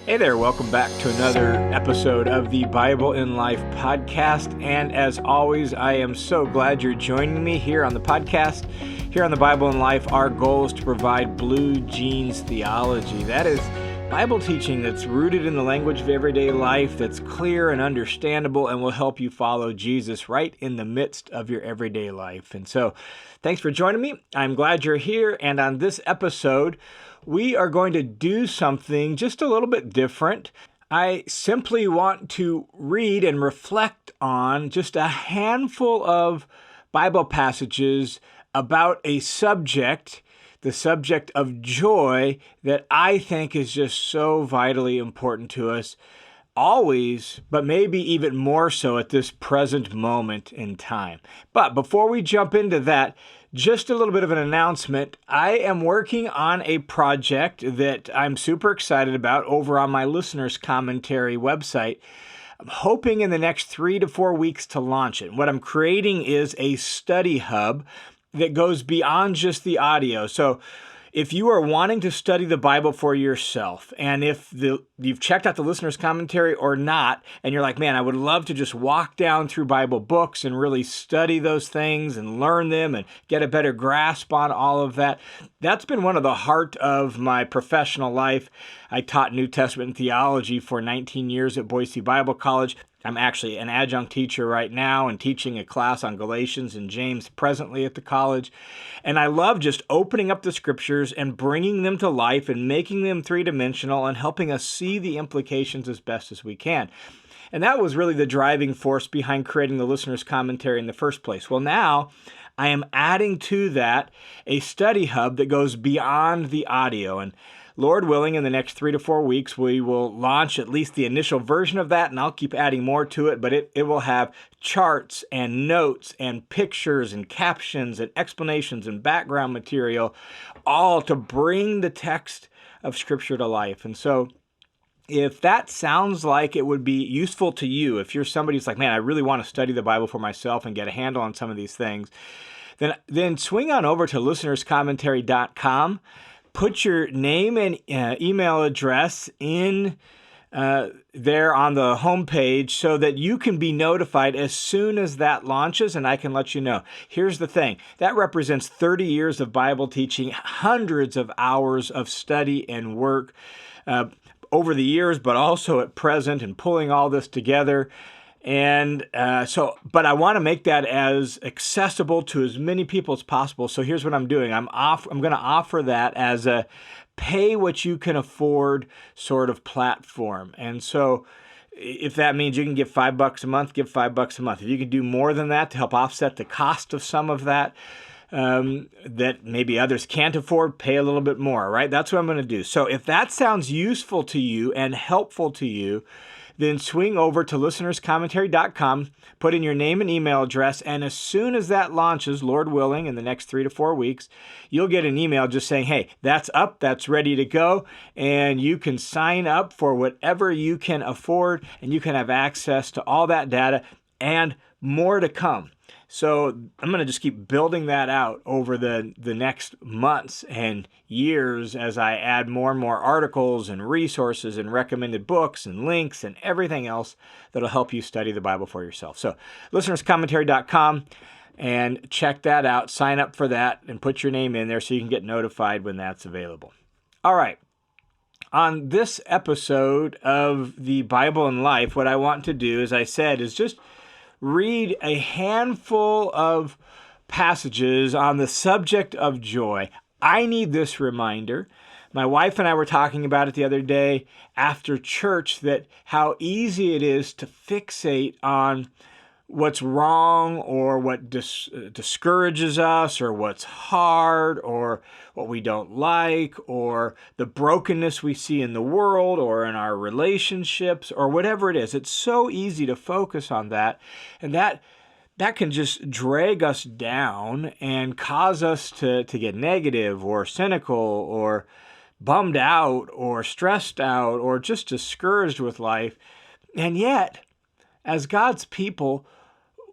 Hey there, welcome back to another episode of the Bible in Life podcast. And as always, I am so glad you're joining me here on the podcast. Here on the Bible in Life, our goal is to provide blue jeans theology. That is Bible teaching that's rooted in the language of everyday life, that's clear and understandable, and will help you follow Jesus right in the midst of your everyday life. And so, thanks for joining me. I'm glad you're here. And on this episode, we are going to do something just a little bit different. I simply want to read and reflect on just a handful of Bible passages about a subject, the subject of joy, that I think is just so vitally important to us always, but maybe even more so at this present moment in time. But before we jump into that, just a little bit of an announcement. I am working on a project that I'm super excited about over on my listeners' commentary website. I'm hoping in the next 3 to 4 weeks to launch it. What I'm creating is a study hub that goes beyond just the audio. So if you are wanting to study the Bible for yourself, and if you've checked out the listener's commentary or not, and you're like, man, I would love to just walk down through Bible books and really study those things and learn them and get a better grasp on all of that. That's been one of the heart of my professional life. I taught New Testament theology for 19 years at Boise Bible College. I'm actually an adjunct teacher right now and teaching a class on Galatians and James presently at the college. And I love just opening up the scriptures and bringing them to life and making them three-dimensional and helping us see the implications as best as we can. And that was really the driving force behind creating the listener's commentary in the first place. Well, now I am adding to that a study hub that goes beyond the audio. And Lord willing, in the next 3 to 4 weeks, we will launch at least the initial version of that, and I'll keep adding more to it, but it will have charts and notes and pictures and captions and explanations and background material, all to bring the text of Scripture to life. And so if that sounds like it would be useful to you, if you're somebody who's like, man, I really want to study the Bible for myself and get a handle on some of these things, then swing on over to listenerscommentary.com. Put your name and email address in there on the homepage so that you can be notified as soon as that launches, and I can let you know. Here's the thing. That represents 30 years of Bible teaching, hundreds of hours of study and work over the years, but also at present, and pulling all this together. And but I want to make that as accessible to as many people as possible. So here's what I'm doing. I'm going to offer that as a pay what you can afford sort of platform. And so if that means you can give $5 a month, give $5 a month. If you can do more than that to help offset the cost of some of that, that maybe others can't afford, pay a little bit more, right? That's what I'm going to do. So if that sounds useful to you and helpful to you, then swing over to listenerscommentary.com, put in your name and email address, and as soon as that launches, Lord willing, in the next 3 to 4 weeks, you'll get an email just saying, hey, that's up, that's ready to go, and you can sign up for whatever you can afford, and you can have access to all that data and more to come. So I'm going to just keep building that out over the next months and years as I add more and more articles and resources and recommended books and links and everything else that'll help you study the Bible for yourself. So listenerscommentary.com, and check that out. Sign up for that and put your name in there so you can get notified when that's available. All right. On this episode of the Bible in Life, what I want to do, as I said, is just read a handful of passages on the subject of joy. I need this reminder. My wife and I were talking about it the other day after church, that how easy it is to fixate on what's wrong or what discourages us or what's hard or what we don't like or the brokenness we see in the world or in our relationships or whatever it is. It's so easy to focus on that, and that can just drag us down and cause us to get negative or cynical or bummed out or stressed out or just discouraged with life. And yet, as God's people,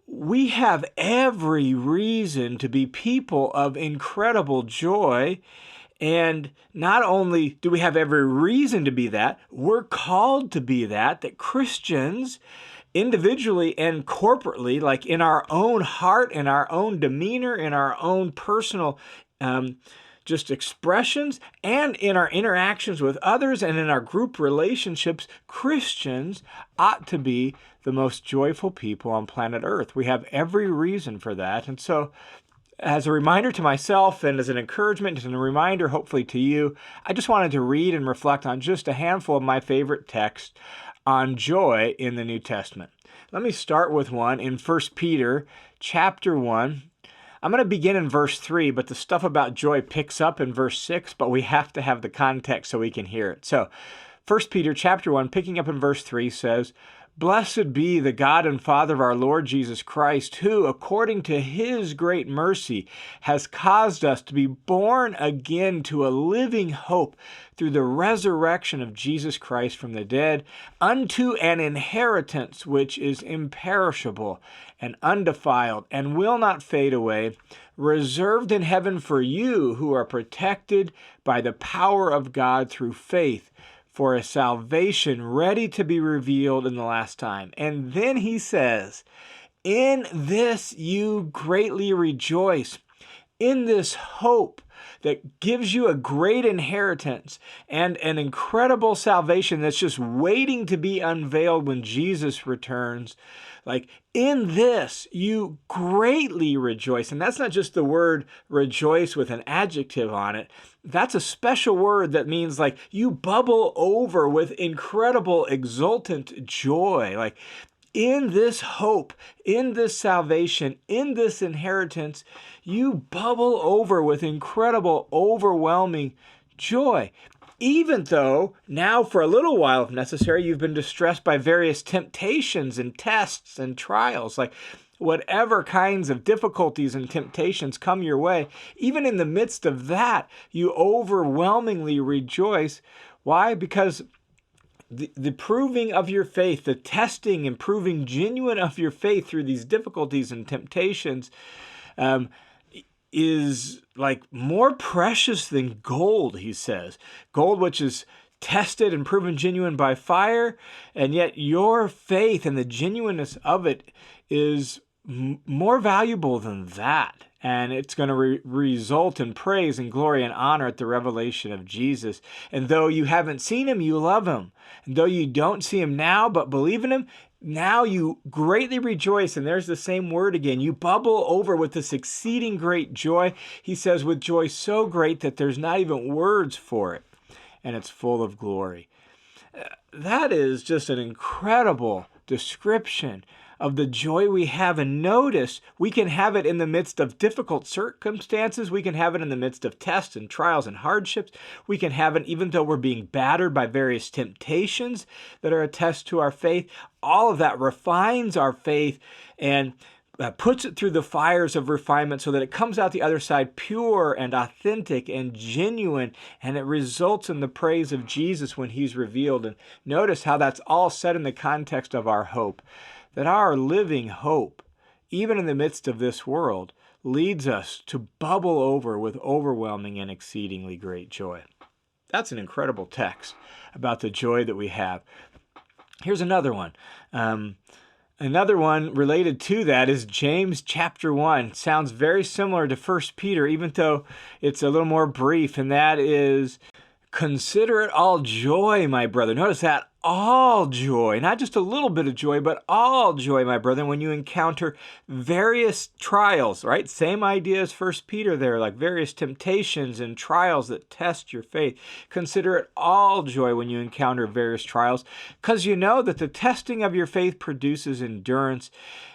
we have every reason to be people of incredible joy And not only do we have every reason to be that, we're called to be that Christians individually and corporately, like in our own heart, in our own demeanor, in our own personal just expressions, and in our interactions with others and in our group relationships, Christians ought to be the most joyful people on planet Earth. We have every reason for that. And so, as a reminder to myself and as an encouragement and a reminder hopefully to you, I just wanted to read and reflect on just a handful of my favorite texts on joy in the New Testament. Let me start with one in 1 Peter chapter 1. I'm going to begin in verse 3, but the stuff about joy picks up in verse 6, but we have to have the context so we can hear it. So 1 Peter chapter 1, picking up in verse 3 says, "Blessed be the God and Father of our Lord Jesus Christ, who, according to his great mercy, has caused us to be born again to a living hope through the resurrection of Jesus Christ from the dead, unto an inheritance which is imperishable and undefiled and will not fade away, reserved in heaven for you who are protected by the power of God through faith, for a salvation ready to be revealed in the last time." And then he says, "In this you greatly rejoice," in this hope that gives you a great inheritance and an incredible salvation that's just waiting to be unveiled when Jesus returns. Like, in this you greatly rejoice. And that's not just the word rejoice with an adjective on it. That's a special word that means like you bubble over with incredible exultant joy. Like, in this hope, in this salvation, in this inheritance, you bubble over with incredible, overwhelming joy. Even though now for a little while, if necessary, you've been distressed by various temptations and tests and trials, like whatever kinds of difficulties and temptations come your way, even in the midst of that, you overwhelmingly rejoice. Why? Because the proving of your faith, the testing and proving genuine of your faith through these difficulties and temptations is like more precious than gold, he says. Gold which is tested and proven genuine by fire, and yet your faith and the genuineness of it is more valuable than that. And it's going to result in praise and glory and honor at the revelation of Jesus. And though you haven't seen him, you love him. And though you don't see him now, but believe in him, now you greatly rejoice. And there's the same word again. You bubble over with this exceeding great joy. He says, with joy so great that there's not even words for it. And it's full of glory. That is just an incredible description of the joy we have. And notice, we can have it in the midst of difficult circumstances. We can have it in the midst of tests and trials and hardships. We can have it even though we're being battered by various temptations that are a test to our faith. All of that refines our faith and puts it through the fires of refinement so that it comes out the other side pure and authentic and genuine, and it results in the praise of Jesus when he's revealed. And notice how that's all set in the context of our hope. That our living hope, even in the midst of this world, leads us to bubble over with overwhelming and exceedingly great joy. That's an incredible text about the joy that we have. Here's another one. Another one related to that is James chapter 1. Sounds very similar to 1 Peter, even though it's a little more brief, and that is, "Consider it all joy, my brother." Notice that, all joy, not just a little bit of joy, but all joy, my brother, when you encounter various trials, right? Same idea as 1 Peter there, like various temptations and trials that test your faith. Consider it all joy when you encounter various trials, because you know that the testing of your faith produces endurance.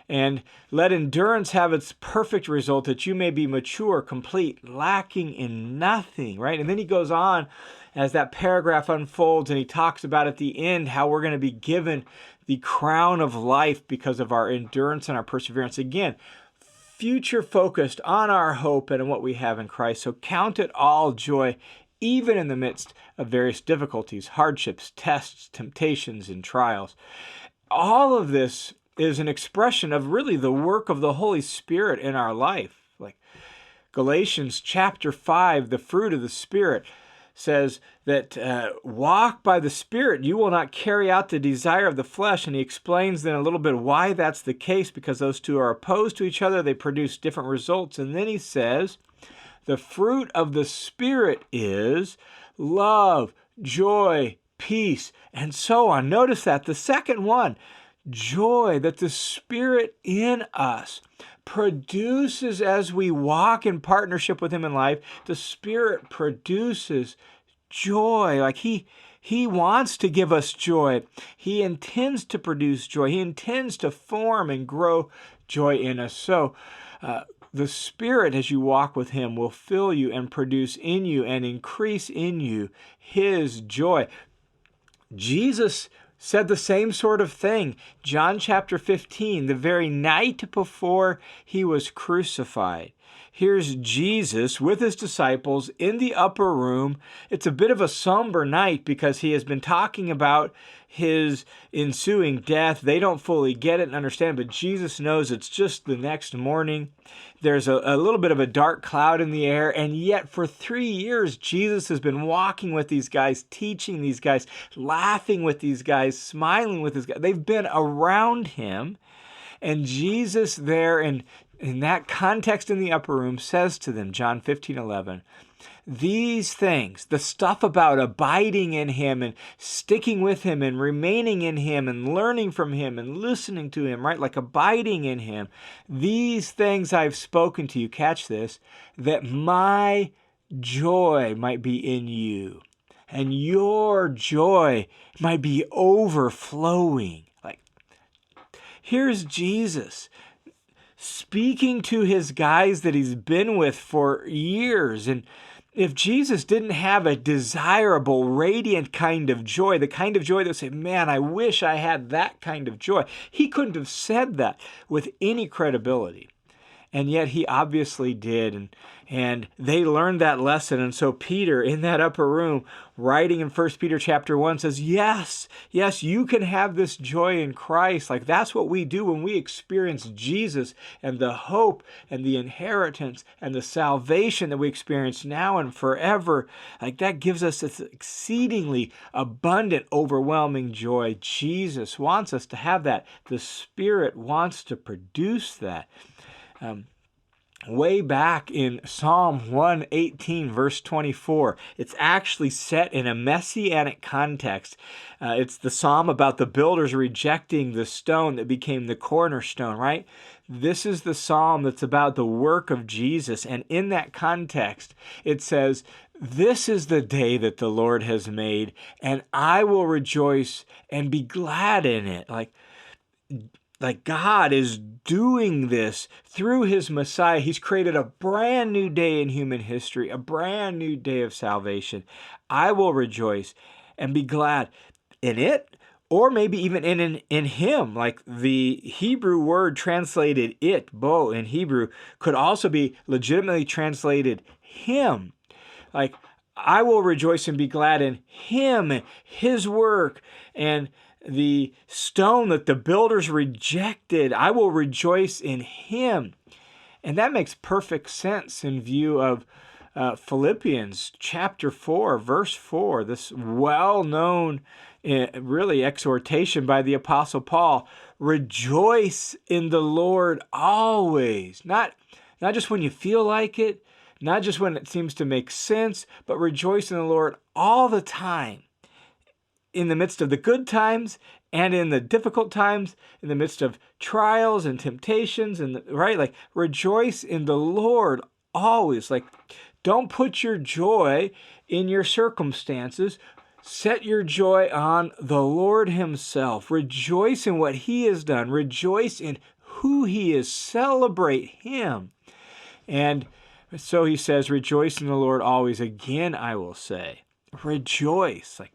And let endurance have its perfect result, that you may be mature, complete, lacking in nothing, right? And then he goes on as that paragraph unfolds, and he talks about at the end how we're going to be given the crown of life because of our endurance and our perseverance. Again, future focused on our hope and on what we have in Christ. So count it all joy, even in the midst of various difficulties, hardships, tests, temptations, and trials. All of this is an expression of really the work of the Holy Spirit in our life. Like, Galatians chapter 5, the fruit of the Spirit, says that walk by the Spirit, you will not carry out the desire of the flesh. And he explains then a little bit why that's the case, because those two are opposed to each other. They produce different results. And then he says, the fruit of the Spirit is love, joy, peace, and so on. Notice that. The second one, joy, that the Spirit in us produces as we walk in partnership with Him in life. The Spirit produces joy. Like He wants to give us joy. He intends to produce joy. He intends to form and grow joy in us. So the Spirit, as you walk with Him, will fill you and produce in you and increase in you His joy. Jesus said the same sort of thing. John chapter 15, the very night before He was crucified. Here's Jesus with His disciples in the upper room. It's a bit of a somber night because He has been talking about His ensuing death. They don't fully get it and understand, but Jesus knows it's just the next morning. There's a little bit of a dark cloud in the air, and yet for 3 years, Jesus has been walking with these guys, teaching these guys, laughing with these guys, smiling with these guys. They've been around Him, and Jesus there in that context in the upper room says to them, John 15:11, these things, the stuff about abiding in Him and sticking with Him and remaining in Him and learning from Him and listening to Him, right? Like abiding in Him. These things I've spoken to you, catch this, that my joy might be in you and your joy might be overflowing. Like, here's Jesus speaking to His guys that He's been with for years. And if Jesus didn't have a desirable, radiant kind of joy, the kind of joy that would say, man, I wish I had that kind of joy, He couldn't have said that with any credibility. And yet He obviously did. And they learned that lesson. And so Peter, in that upper room, writing in 1 Peter chapter 1, says, yes, you can have this joy in Christ. Like that's what we do when we experience Jesus and the hope and the inheritance and the salvation that we experience now and forever. Like that gives us this exceedingly abundant, overwhelming joy. Jesus wants us to have that. The Spirit wants to produce that. Way back in Psalm 118, verse 24, it's actually set in a messianic context. It's the psalm about the builders rejecting the stone that became the cornerstone, right? This is the psalm that's about the work of Jesus. And in that context, it says, this is the day that the Lord has made, and I will rejoice and be glad in it. Like God is doing this through His Messiah. He's created a brand new day in human history, a brand new day of salvation. I will rejoice and be glad in it, or maybe even in Him. Like the Hebrew word translated it, bo, in Hebrew, could also be legitimately translated Him. Like, I will rejoice and be glad in Him, His work, and the stone that the builders rejected. I will rejoice in Him. And that makes perfect sense in view of Philippians chapter 4, verse 4, this well-known really exhortation by the Apostle Paul. Rejoice in the Lord always. Not just when you feel like it, not just when it seems to make sense, but rejoice in the Lord all the time. In the midst of the good times and in the difficult times, in the midst of trials and temptations, and right? Like, rejoice in the Lord always. Like, don't put your joy in your circumstances. Set your joy on the Lord Himself. Rejoice in what He has done. Rejoice in who He is. Celebrate Him. And so He says, rejoice in the Lord always. Again, I will say, rejoice. Like,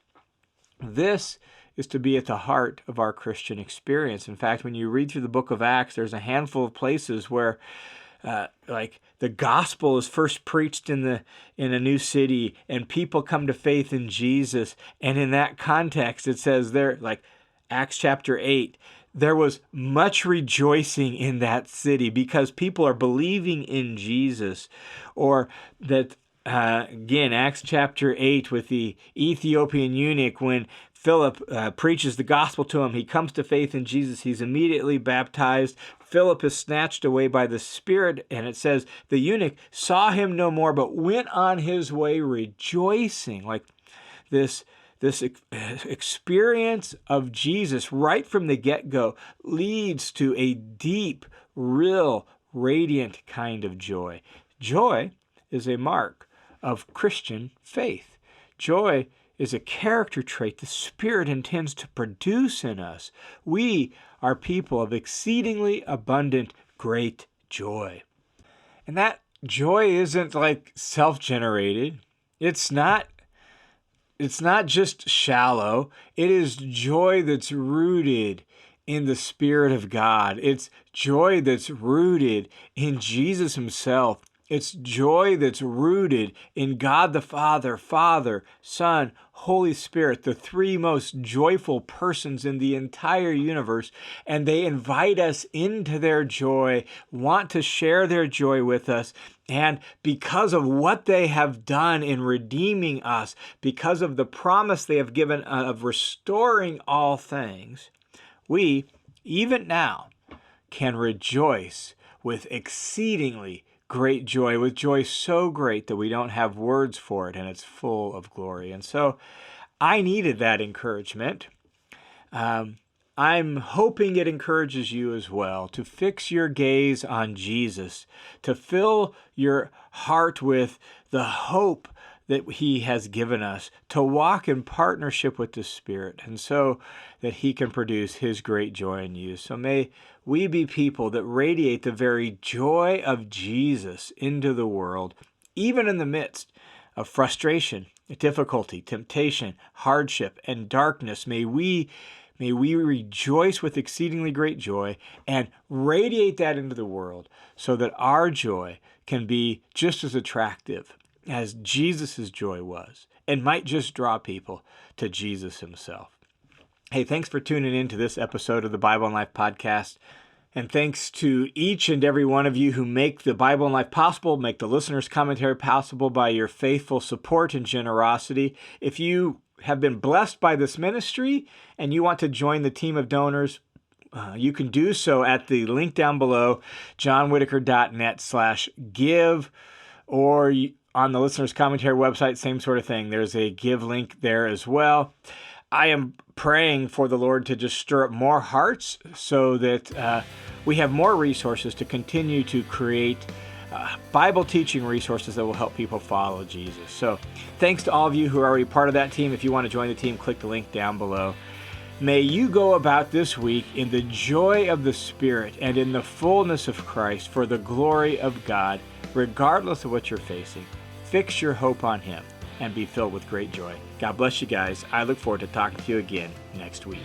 this is to be at the heart of our Christian experience. In fact, when you read through the book of Acts, there's a handful of places where like the gospel is first preached in a new city and people come to faith in Jesus. And in that context, it says there, like Acts chapter 8, there was much rejoicing in that city because people are believing in Jesus. Or that, again, Acts chapter 8 with the Ethiopian eunuch, when Philip preaches the gospel to him, he comes to faith in Jesus, he's immediately baptized. Philip is snatched away by the Spirit, and it says the eunuch saw him no more, but went on his way rejoicing. Like this experience of Jesus right from the get-go leads to a deep, real, radiant kind of joy. Joy is a mark of Christian faith. Joy is a character trait the Spirit intends to produce in us. We are people of exceedingly abundant, great joy. And that joy isn't like self-generated. It's not just shallow. It is joy that's rooted in the Spirit of God. It's joy that's rooted in Jesus himself. It's joy that's rooted in God the Father, Son, Holy Spirit, the three most joyful persons in the entire universe. And they invite us into their joy, want to share their joy with us. And because of what they have done in redeeming us, because of the promise they have given of restoring all things, we, even now, can rejoice with exceedingly great joy, with joy so great that we don't have words for it, and it's full of glory. And so I needed that encouragement. I'm hoping it encourages you as well to fix your gaze on Jesus, to fill your heart with the hope that he has given us, to walk in partnership with the Spirit, and so that he can produce his great joy in you. So may we be people that radiate the very joy of Jesus into the world, even in the midst of frustration, difficulty, temptation, hardship, and darkness. May we rejoice with exceedingly great joy and radiate that into the world so that our joy can be just as attractive as Jesus' joy was, and might just draw people to Jesus himself. Hey, thanks for tuning in to this episode of the Bible and Life podcast. And thanks to each and every one of you who make the Bible and Life possible, make the listener's commentary possible by your faithful support and generosity. If you have been blessed by this ministry and you want to join the team of donors, you can do so at the link down below, johnwhittaker.net/give, or on the listener's commentary website, same sort of thing. There's a give link there as well. I am praying for the Lord to just stir up more hearts so that we have more resources to continue to create Bible teaching resources that will help people follow Jesus. So thanks to all of you who are already part of that team. If you want to join the team, click the link down below. May you go about this week in the joy of the Spirit and in the fullness of Christ for the glory of God, regardless of what you're facing. Fix your hope on him and be filled with great joy. God bless you guys. I look forward to talking to you again next week.